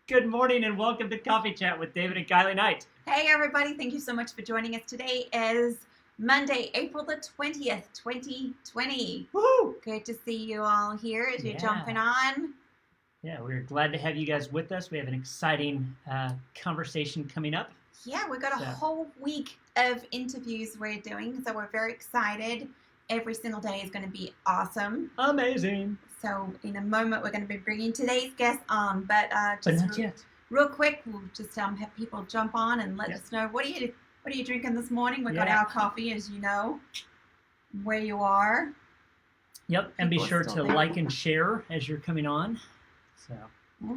Good morning and welcome to Coffee Chat with David and Kylie Knight. Hey everybody, thank you so much for joining us. Today is Monday, April the 20th, 2020. Woo! Good to see you all here as you're jumping on. Yeah, we're glad to have you guys with us. We have an exciting conversation coming up. Yeah, we've got a whole week of interviews we're doing, so we're very excited. Every single day is going to be awesome. Amazing. So in a moment, we're going to be bringing today's guest on, but not yet. Real quick, we'll just have people jump on and let us know what are you drinking this morning. We've got our coffee, as you know, where you are. Yep, and be sure to like and share as you're coming on. So. A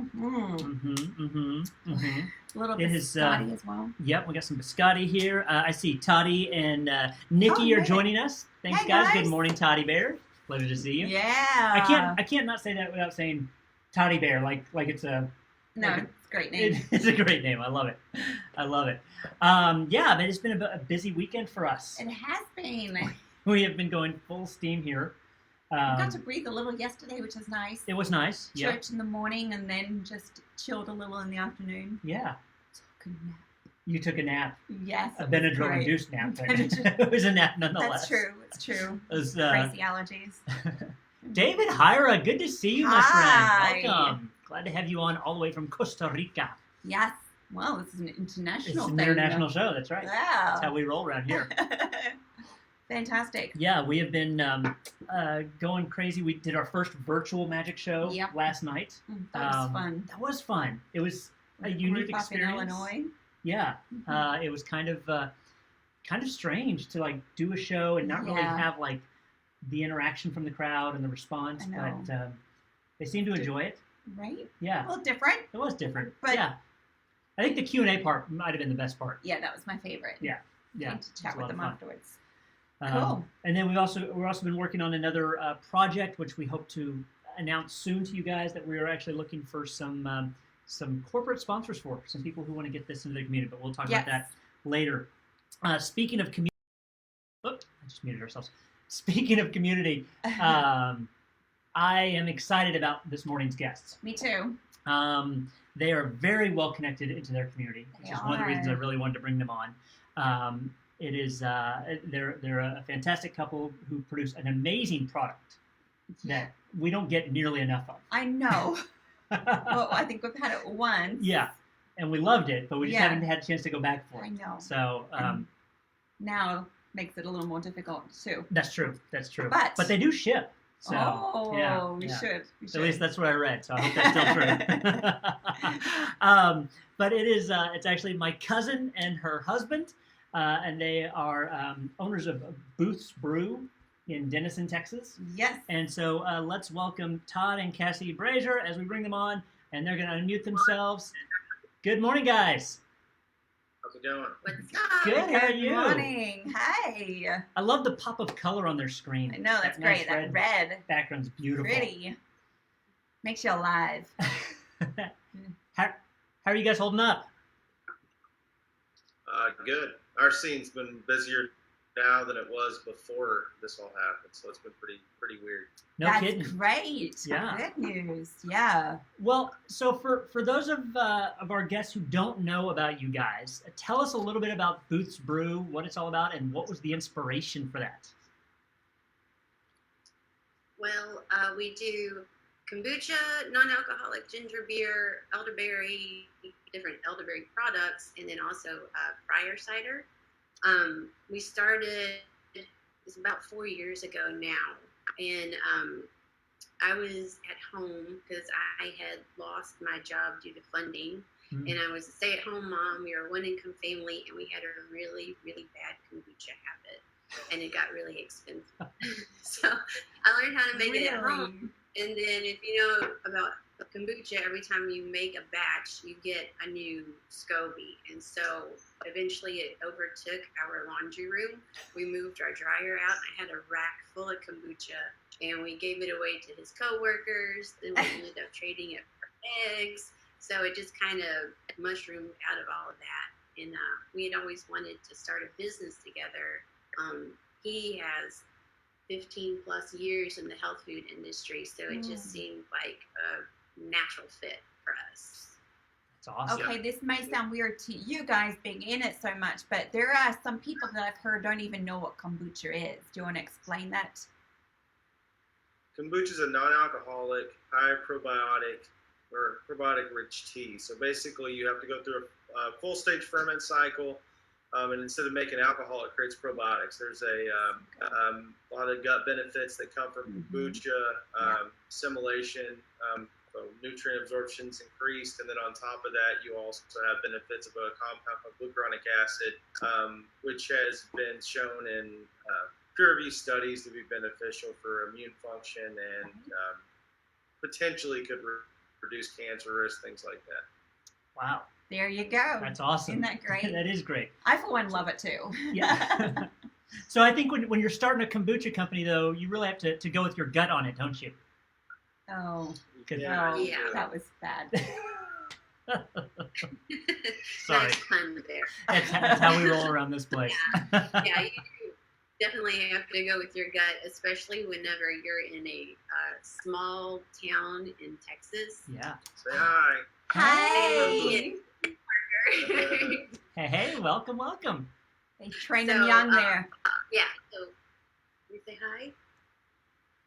little biscotti as well. Yep, we got some biscotti here. I see Toddy and Nikki are joining us. Thanks, guys. Good morning, Toddy Bear. Pleasure to see you. Yeah. I can't not say that without saying Toddy Bear, like it's a. No, it's a great name. It's a great name. I love it. Yeah, but it's been a busy weekend for us. It has been. We have been going full steam here. We got to breathe a little yesterday, which is nice. It was nice. Church in the morning and then just chilled a little in the afternoon. Yeah. Took a nap. You took a nap. Yes. A Benadryl-induced nap. It was a nap nonetheless. That's true. It's true. It was, crazy allergies. David Hyra, good to see you, my friend. Welcome. Glad to have you on all the way from Costa Rica. Yes. Well, this is an international thing. It's an international show. That's right. Yeah. That's how we roll around here. Fantastic. Yeah, we have been going crazy. We did our first virtual magic show last night. That was fun. That was fun. It was a unique experience. In Illinois. Yeah, it was kind of strange to do a show and not really have the interaction from the crowd and the response, but they seemed to enjoy it. Right? Yeah. A little different. It was different. But yeah. I think the Q&A part might have been the best part. Yeah, that was my favorite. Yeah. To chat with them afterwards. Cool. And then we're also been working on another project, which we hope to announce soon to you guys, that we are actually looking for some corporate sponsors for, some people who want to get this into the community. But we'll talk about that later. Speaking of community, I just muted ourselves. Speaking of community, I am excited about this morning's guests. Me too. They are very well connected into their community, which is one of the reasons I really wanted to bring them on. It is they're a fantastic couple who produce an amazing product that we don't get nearly enough of. I know. Well, I think we've had it once. Yeah, and we loved it, but we just haven't had a chance to go back for it. I know. So now makes it a little more difficult too. That's true. But they do ship. So, we should. At least that's what I read, so I hope that's still true. But it is. It's actually my cousin and her husband, and they are owners of Booth's Brew in Denison, Texas. Yes. And so let's welcome Todd and Kassy Brazier as we bring them on, and they're going to unmute themselves. Good morning, guys. How's it going? What's up? Good. How are you? Good morning. Hey. I love the pop of color on their screen. I know, that's great. That red background's beautiful. Pretty. Makes you alive. how are you guys holding up? Good. Our scene's been busier now than it was before this all happened, so it's been pretty weird. No That's kidding. great. Yeah. Good news. Yeah. Well, so for those of our guests who don't know about you guys, tell us a little bit about Booth's Brew, what it's all about, and what was the inspiration for that. Well, we do kombucha, non-alcoholic ginger beer, elderberry, different elderberry products, and then also fryer cider. We started, it's about 4 years ago now, and I was at home because I had lost my job due to funding, and I was a stay-at-home mom. We were a one-income family, and we had a really, really bad kombucha habit, and it got really expensive. So I learned how to make it at home. And then if you know about kombucha, every time you make a batch, you get a new SCOBY. And so eventually it overtook our laundry room. We moved our dryer out. I had a rack full of kombucha, and we gave it away to his coworkers. Then we ended up trading it for eggs. So it just kind of mushroomed out of all of that. And we had always wanted to start a business together. He has 15 plus years in the health food industry, so it just seemed like a natural fit for us. That's awesome. Okay, this may sound weird to you guys being in it so much, but there are some people that I've heard don't even know what kombucha is. Do you want to explain that? Kombucha is a non-alcoholic, high probiotic or probiotic-rich tea. So basically, you have to go through a full-stage ferment cycle. And instead of making alcohol, it creates probiotics. There's a lot of gut benefits that come from kombucha, assimilation, so nutrient absorption's increased, and then on top of that, you also have benefits of a compound called glucuronic acid, which has been shown in peer-reviewed studies to be beneficial for immune function and potentially could reduce cancer risk, things like that. Wow. There you go. That's awesome. Isn't that great? That is great. I, for one, love it too. Yeah. So I think when you're starting a kombucha company, though, you really have to go with your gut on it, don't you? Oh, Yeah. that was bad. Sorry. Nice pun there. That's how we roll around this place. Yeah, you definitely have to go with your gut, especially whenever you're in a small town in Texas. Yeah. Say hi. Hi. Hey, welcome. They train them young there. Yeah, so you say hi?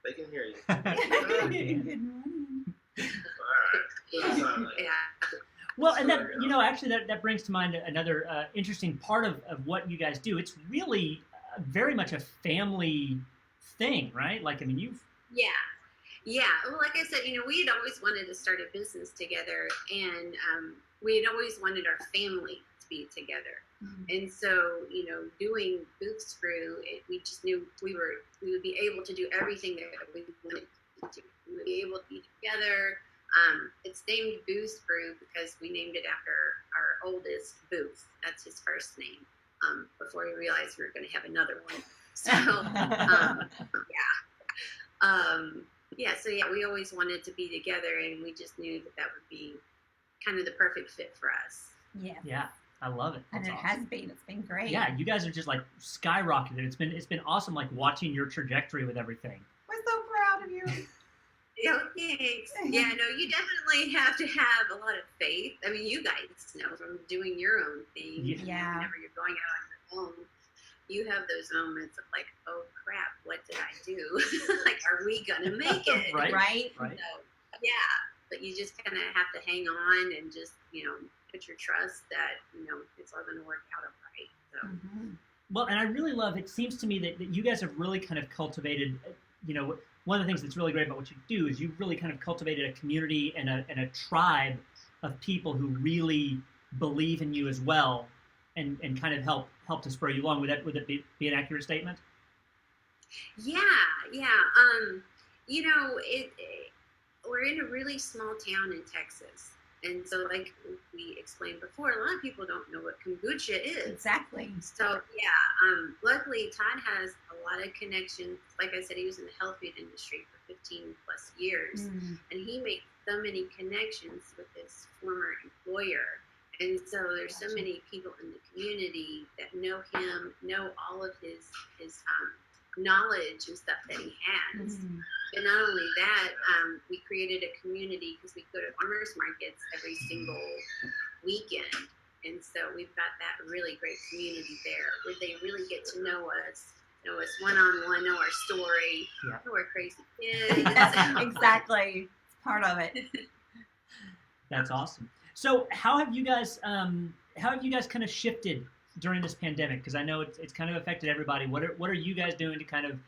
They can hear you. Good morning. All right. Yeah. Well, and that, actually that brings to mind another interesting part of what you guys do. It's really very much a family thing, right? Like, I mean, Yeah. Well, like I said, we had always wanted to start a business together, and we had always wanted our family to be together. And so, doing Booth's Brew, we just knew we would be able to do everything that we wanted to do. We would be able to be together. It's named Booth's Brew because we named it after our oldest, Booth. That's his first name. Before we realized we were going to have another one. So, So we always wanted to be together, and we just knew that would be kind of the perfect fit for us. Yes. Yeah, I love it. And That's it awesome. has been. It's been great. Yeah, you guys are just like skyrocketed. It's been awesome, like watching your trajectory with everything. We're so proud of you. Yeah, thanks. Yeah, no, you definitely have to have a lot of faith. I mean, you guys know from doing your own thing. Yeah. Whenever you're going out on your own, you have those moments of like, oh crap, what did I do? Like, are we gonna make it? Right. So, yeah, but you just kind of have to hang on and just put your trust that it's all gonna work out all right. So. Well, and I really love. It seems to me that you guys have really kind of cultivated. One of the things that's really great about what you do is you've really kind of cultivated a community and a tribe of people who really believe in you as well, and kind of help to spur you along. Would it be an accurate statement? Yeah. We're in a really small town in Texas, And so, like we explained before, a lot of people don't know what kombucha is. Exactly. So luckily Todd has a lot of connections. Like I said, he was in the health food industry for 15 plus years, and he made so many connections with his former employer. And so there's so many people in the community that know him, know all of his knowledge and stuff that he has. And not only that, we created a community because we go to farmers markets every single weekend. And so we've got that really great community there where they really get to know us one-on-one, know our story, know our crazy kids. Exactly. It's part of it. That's awesome. So how have you guys kind of shifted during this pandemic? Because I know it's kind of affected everybody. What are you guys doing to kind of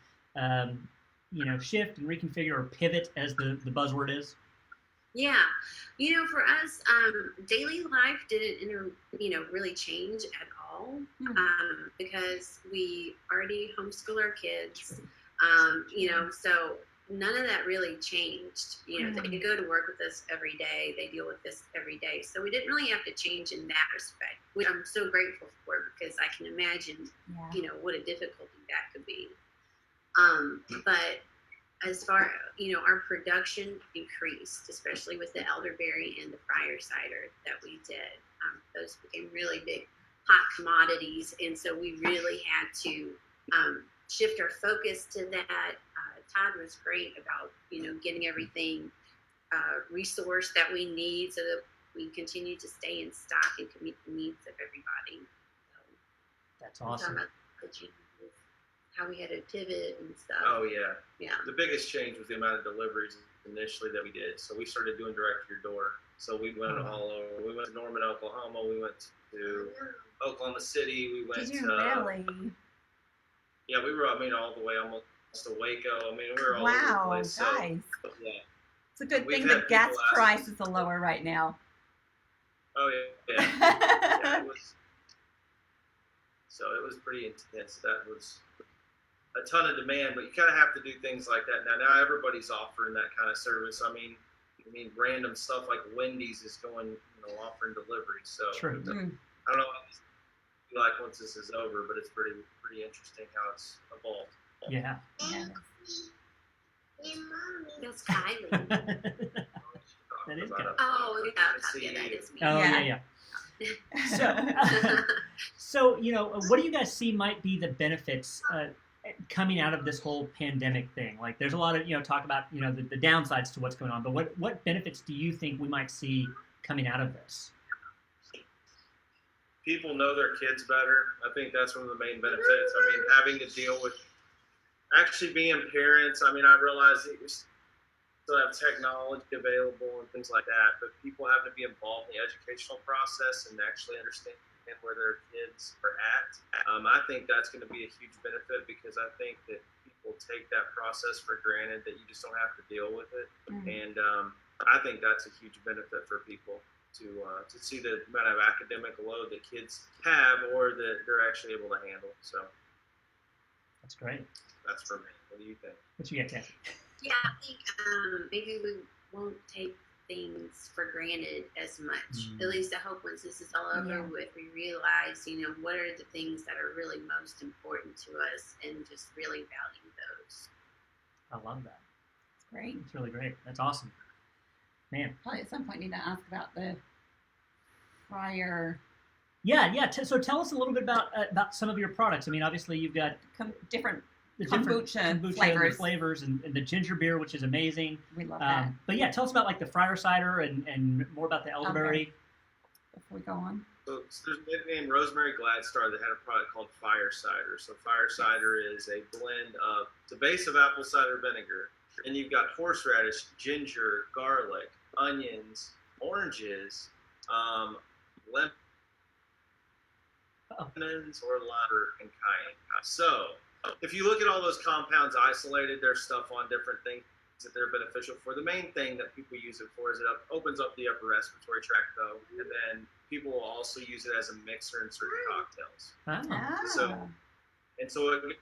shift and reconfigure or pivot, as the buzzword is? Yeah, for us, daily life didn't really change at all, because we already homeschool our kids. So none of that really changed. They go to work with us every day. They deal with this every day. So we didn't really have to change in that respect, which I'm so grateful for, because I can imagine, what a difficulty that could be. But as far, our production increased, especially with the elderberry and the fryer cider that we did. Those became really big hot commodities. And so we really had to shift our focus to that. Todd was great about, getting everything resourced that we need so that we continue to stay in stock and can meet the needs of everybody. So, that's awesome. How we had to pivot and stuff. Oh, yeah. Yeah. The biggest change was the amount of deliveries initially that we did. So we started doing direct to your door. So we went all over. We went to Norman, Oklahoma. We went to Oklahoma City. We went Did you to... really? Yeah, we were, all the way almost to Waco. We were all over the place. Guys. So, yeah. It's a good We've thing had the gas people ask- prices are lower right now. Oh, yeah. Yeah, it was... So it was pretty intense. That was a ton of demand, but you kind of have to do things like that now. Now everybody's offering that kind of service. I mean, random stuff like Wendy's is going, offering delivery. So True. I don't know what it's like once this is over, but it's pretty interesting how it's evolved. Yeah. That's Kylie. That is good. Oh, yeah, that is me. Oh, yeah. So, what do you guys see might be the benefits coming out of this whole pandemic thing? Like, there's a lot of, talk about, the downsides to what's going on, but what benefits do you think we might see coming out of this? People know their kids better. I think that's one of the main benefits. Having to deal with actually being parents. I realize that you still have technology available and things like that, but people have to be involved in the educational process and actually understand where their kids are at. I think that's going to be a huge benefit, because I think that people take that process for granted, that you just don't have to deal with it. And I think that's a huge benefit for people to see the amount of academic load that kids have or that they're actually able to handle. So that's great. That's for me. What do you think? What you got, Kassy? Yeah, I think maybe we won't take things for granted as much. At least I hope once this is all over with, we realize, what are the things that are really most important to us, and just really value those. I love that. It's great. It's really great. That's awesome. Man. Probably at some point need to ask about the fryer. Yeah. So tell us a little bit about some of your products. Obviously you've got different kombucha flavors and the ginger beer, which is amazing. We love that. But yeah, tell us about like the fryer cider and more about the elderberry. Okay. Before we go on. So there's a lady named Rosemary Gladstar that had a product called Fire Cider. So Fire Cider is a blend of the base of apple cider vinegar, and you've got horseradish, ginger, garlic, onions, oranges, lemons, or lime, and cayenne. So if you look at all those compounds isolated, there's stuff on different things that they're beneficial for. The main thing that people use it for is it opens up the upper respiratory tract, though, and then people will also use it as a mixer in certain cocktails. Oh. So it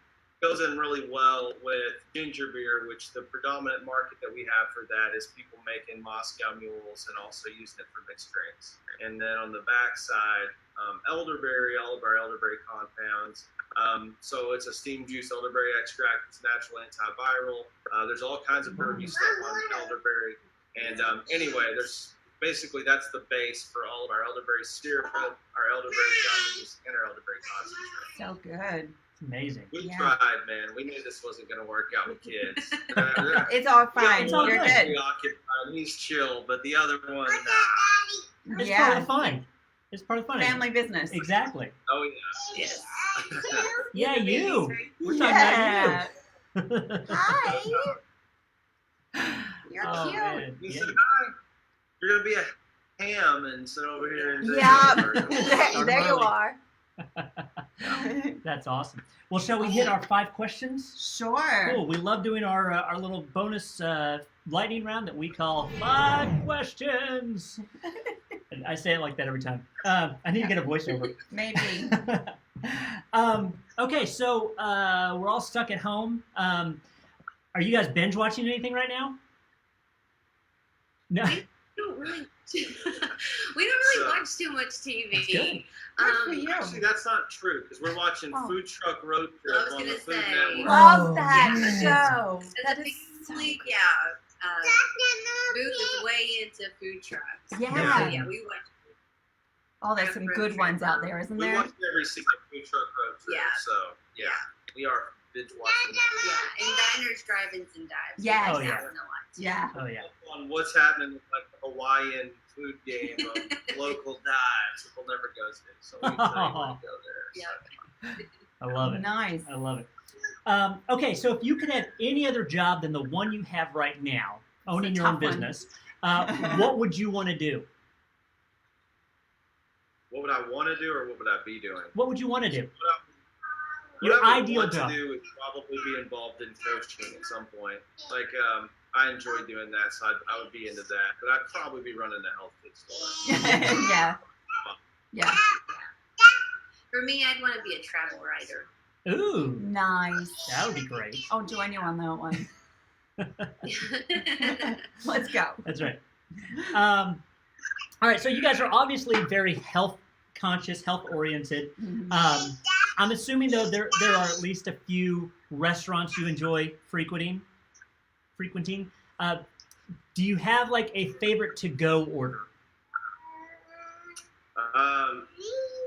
goes in really well with ginger beer, which the predominant market that we have for that is people making Moscow mules and also using it for mixed drinks. And then on the back side, elderberry, all of our elderberry compounds. So it's a steam juice elderberry extract. It's natural antiviral. There's all kinds of bourbon stuff on elderberry. And anyway, that's the base for all of our elderberry syrup, our elderberry gummies, and our elderberry concentrate. So good. It's amazing. We tried, man. We knew this wasn't going to work out with kids. It's all fine. It's all You're good. good. Preoccupied. He's chill, but the other one, It's part of Yeah. the fun. It's part of the fun. Family business. Exactly. oh yeah. Yes. Yeah, you. We're talking Yeah. about you. Hi. You're Oh, cute. man. You Yeah. said, hi. You're going to be a ham and sit over here and Yeah. Start there you early. are. That's awesome. Well, shall we hit our 5 questions? Sure. Cool. We love doing our little bonus lightning round that we call 5 questions. And I say it like that every time. I need to get a voiceover. Maybe. Okay, so we're all stuck at home. Are you guys binge watching anything right now? No. We don't really. We don't really watch too much TV. That's good. Good for you. Actually, that's not true because we're watching Oh. Food Truck Road I Trip was on the gonna Food say. Network. Love Oh, that yes. show. As That a is so family, good. yeah. Booth is way into food trucks. Yeah. So, yeah, we watch. Oh, there's some good ones out there, isn't We there? watch every single Food Truck Road Trip. Yeah. So yeah, we are binge watching. Yeah, and diners, drive-ins, and dives. Yes. Oh, yeah. That one a lot, too. Yeah. Oh, yeah. On what's happening with like the Hawaiian food game of local dives that we'll never go to. So we tell you when to go there. Yeah. I love it. Nice. I love it. Okay, so if you could have any other job than the one you have right now, owning It's a your own tough one. business, what would you want to do? What would I want to do, or what would I be doing? What would you want to do? What Your I would ideal want job. to do is probably be involved in coaching at some point. Like, I enjoy doing that, so I would be into that. But I'd probably be running a health food store. Yeah. Yeah. For me, I'd want to be a travel writer. Ooh, Nice. that would be great. I'll join you on that one. Let's go. That's right. All right, so you guys are obviously very health conscious, health oriented. I'm assuming though there are at least a few restaurants you enjoy frequenting. Do you have like a favorite to go order?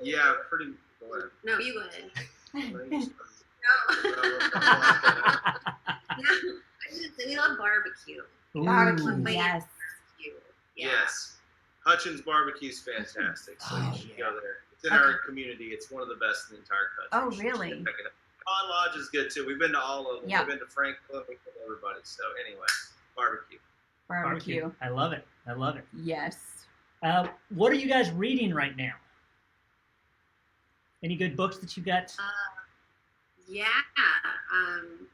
Yeah, pretty. Go ahead. No, you go ahead. No. No, we love barbecue. Barbecue. Ooh. Yes. Yeah. Yes. Hutchins Barbecue's fantastic, so Oh, you should yeah. go there. It's in our community. It's one of the best in the entire country. Oh, You should really? check it out. Pond Lodge is good too. We've been to all of them. Yeah. We've been to Franklin, we've been to everybody. So anyway, barbecue. Barbecue. I love it. I love it. Yes. What are you guys reading right now? Any good books that you got? Yeah.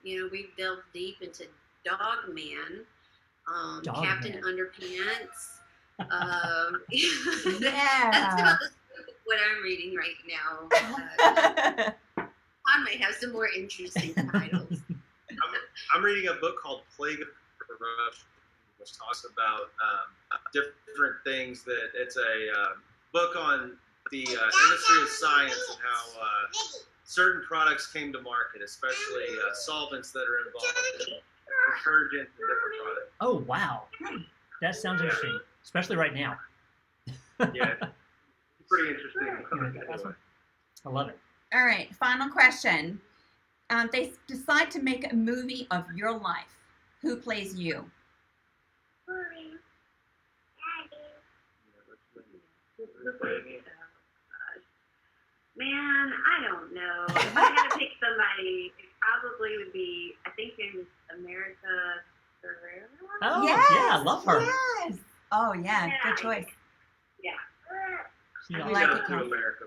We've delved deep into Dog Man, Dog Captain Man. Underpants. Yeah. That's about what I'm reading right now. I might have some more interesting titles. I'm reading a book called Plague of Corruption, which talks about different things. That it's a book on the industry of science and how certain products came to market, especially solvents that are involved in detergents and different products. Oh, wow. That sounds interesting, especially right now. Yeah, it's pretty interesting. Awesome. I love it. All right. Final question. They decide to make a movie of your life. Who plays you? Man, I don't know. If I had to pick somebody, it probably would be, I think there's America Ferrera. Oh, Yes. yeah, I love her. Yes. Oh, yeah. Yeah. Good choice. Yeah. She I always- like Got it, to Kathy. America.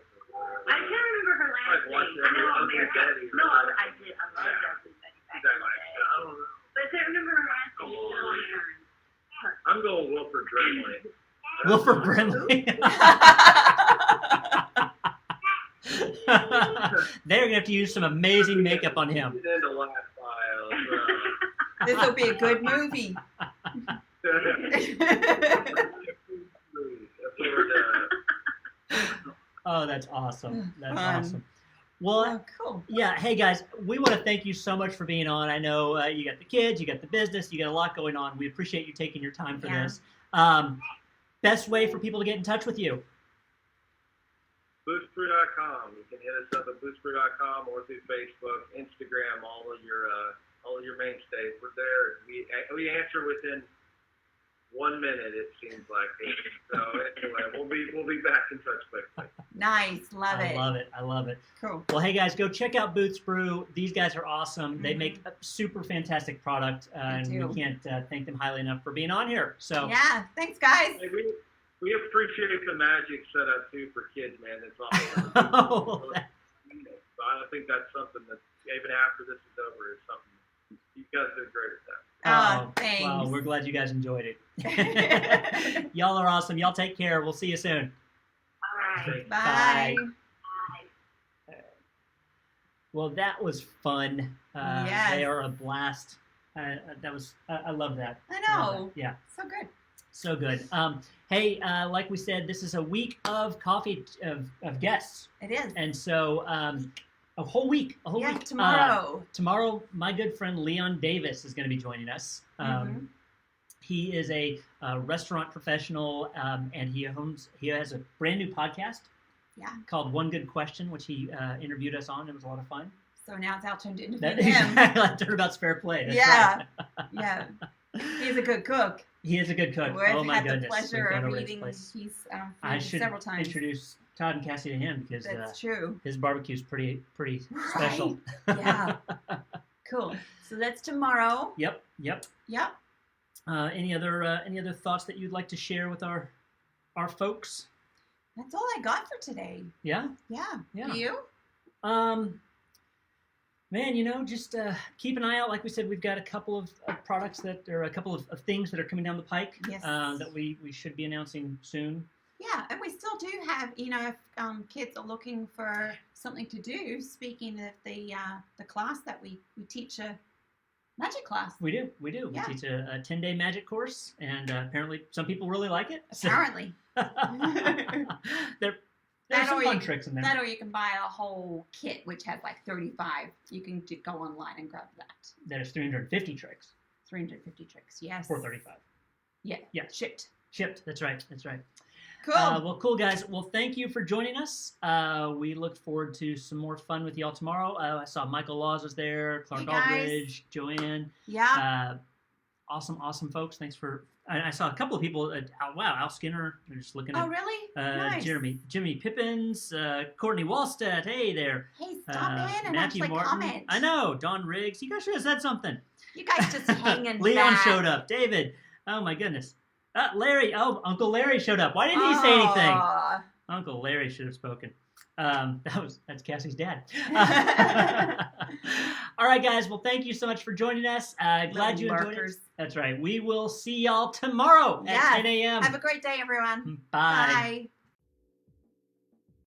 I can't remember her last Like name. watching I know Ugly America. Betty or No, something. I did. I love Yeah. Ugly Betty back in Exactly. the day. But I can't remember her last name. It's on her. I'm going Wilford Brimley. Wilford Brimley. They're gonna have to use some amazing makeup on him. Get into laugh file. This will be a good movie. Oh, that's awesome. That's Fun. awesome. Well, Oh, cool. yeah. Hey, guys, we want to thank you so much for being on. I know you got the kids, you got the business, you got a lot going on. We appreciate you taking your time for Yeah. this. Best way for people to get in touch with you? Boostbrew.com. You can hit us up at boostbrew.com or through Facebook, Instagram, all of your mainstays. We're there. We answer within 1 minute. It seems like. So anyway, we'll be back in touch quickly. Nice. Love it. I love it. Cool. Well, hey guys, go check out Boots Brew. These guys are awesome. They Mhm. make a super fantastic product, and do. we can't thank them highly enough for being on here. So Yeah. Thanks, guys. Hey, we appreciate the magic setup too for kids, man. It's awesome. Oh, So I think that's something that even after this is over is something you guys did great at that. Oh, thanks. Wow, we're glad you guys enjoyed it. Y'all are awesome. Y'all take care. We'll see you soon. All right. Bye. Well, that was fun. Yes. They are a blast. I love that. I I love know. that. Yeah. So good. So good. Hey, like we said, this is a week of coffee of guests, It is. and so a whole week. Yeah, tomorrow. Tomorrow, my good friend Leon Davis is going to be joining us. Mhm. He is a restaurant professional, and he has a brand new podcast. Yeah. Called One Good Question, which he interviewed us on. It was a lot of fun. So now it's our turn to interview That him. I turnabout's fair play. That's Yeah. right. Yeah. He's a good cook. He is a good cook. We've Oh my had the goodness. pleasure We've gone of over his eating place. his I food should several times. introduce Todd and Kassy to him because That's true. his barbecue's pretty special. Yeah. Cool. So that's tomorrow. Yep. Yep. Any other thoughts that you'd like to share with our folks? That's all I got for today. Yeah. Yeah. Yeah. You? Man, just keep an eye out. Like we said, we've got a couple of products a couple of things that are coming down the pike. Yes. That we should be announcing soon. Yeah, and we still do have, if kids are looking for something to do, speaking of the class that we teach a magic class. We do. Yeah. We teach a 10-day magic course, and apparently some people really like it. So- Apparently. There's That some or fun you- tricks in there. That or you can buy a whole kit, which has like 35. You can go online and grab that. There's 350 tricks 350 tricks, yes. for 35. Yeah. Yeah. Shipped. Shipped. That's right. Cool. Well, cool, guys. Well, thank you for joining us. We look forward to some more fun with y'all tomorrow. I saw Michael Laws was there, Clark Hey, guys. Aldridge, Joanne. Yeah. Awesome folks. Thanks for. I saw a couple of people. Wow, Al Skinner. They're just looking at. Oh, really? Nice. Jimmy Pippins, Courtney Wallstead. Hey there. Hey, stop in and Matthew actually Martin. comment. I know. Don Riggs. You guys should have said something. You guys just hanging Leon back. showed up. David. Oh my goodness. Larry. Oh, Uncle Larry showed up. Why didn't he say anything? Aw. Uncle Larry should have spoken. That's Cassie's dad. All right, guys. Well, thank you so much for joining us. Glad Little you enjoyed lurkers. it. That's right. We will see y'all tomorrow at Yes. 10 a.m. Have a great day, everyone. Bye. Bye.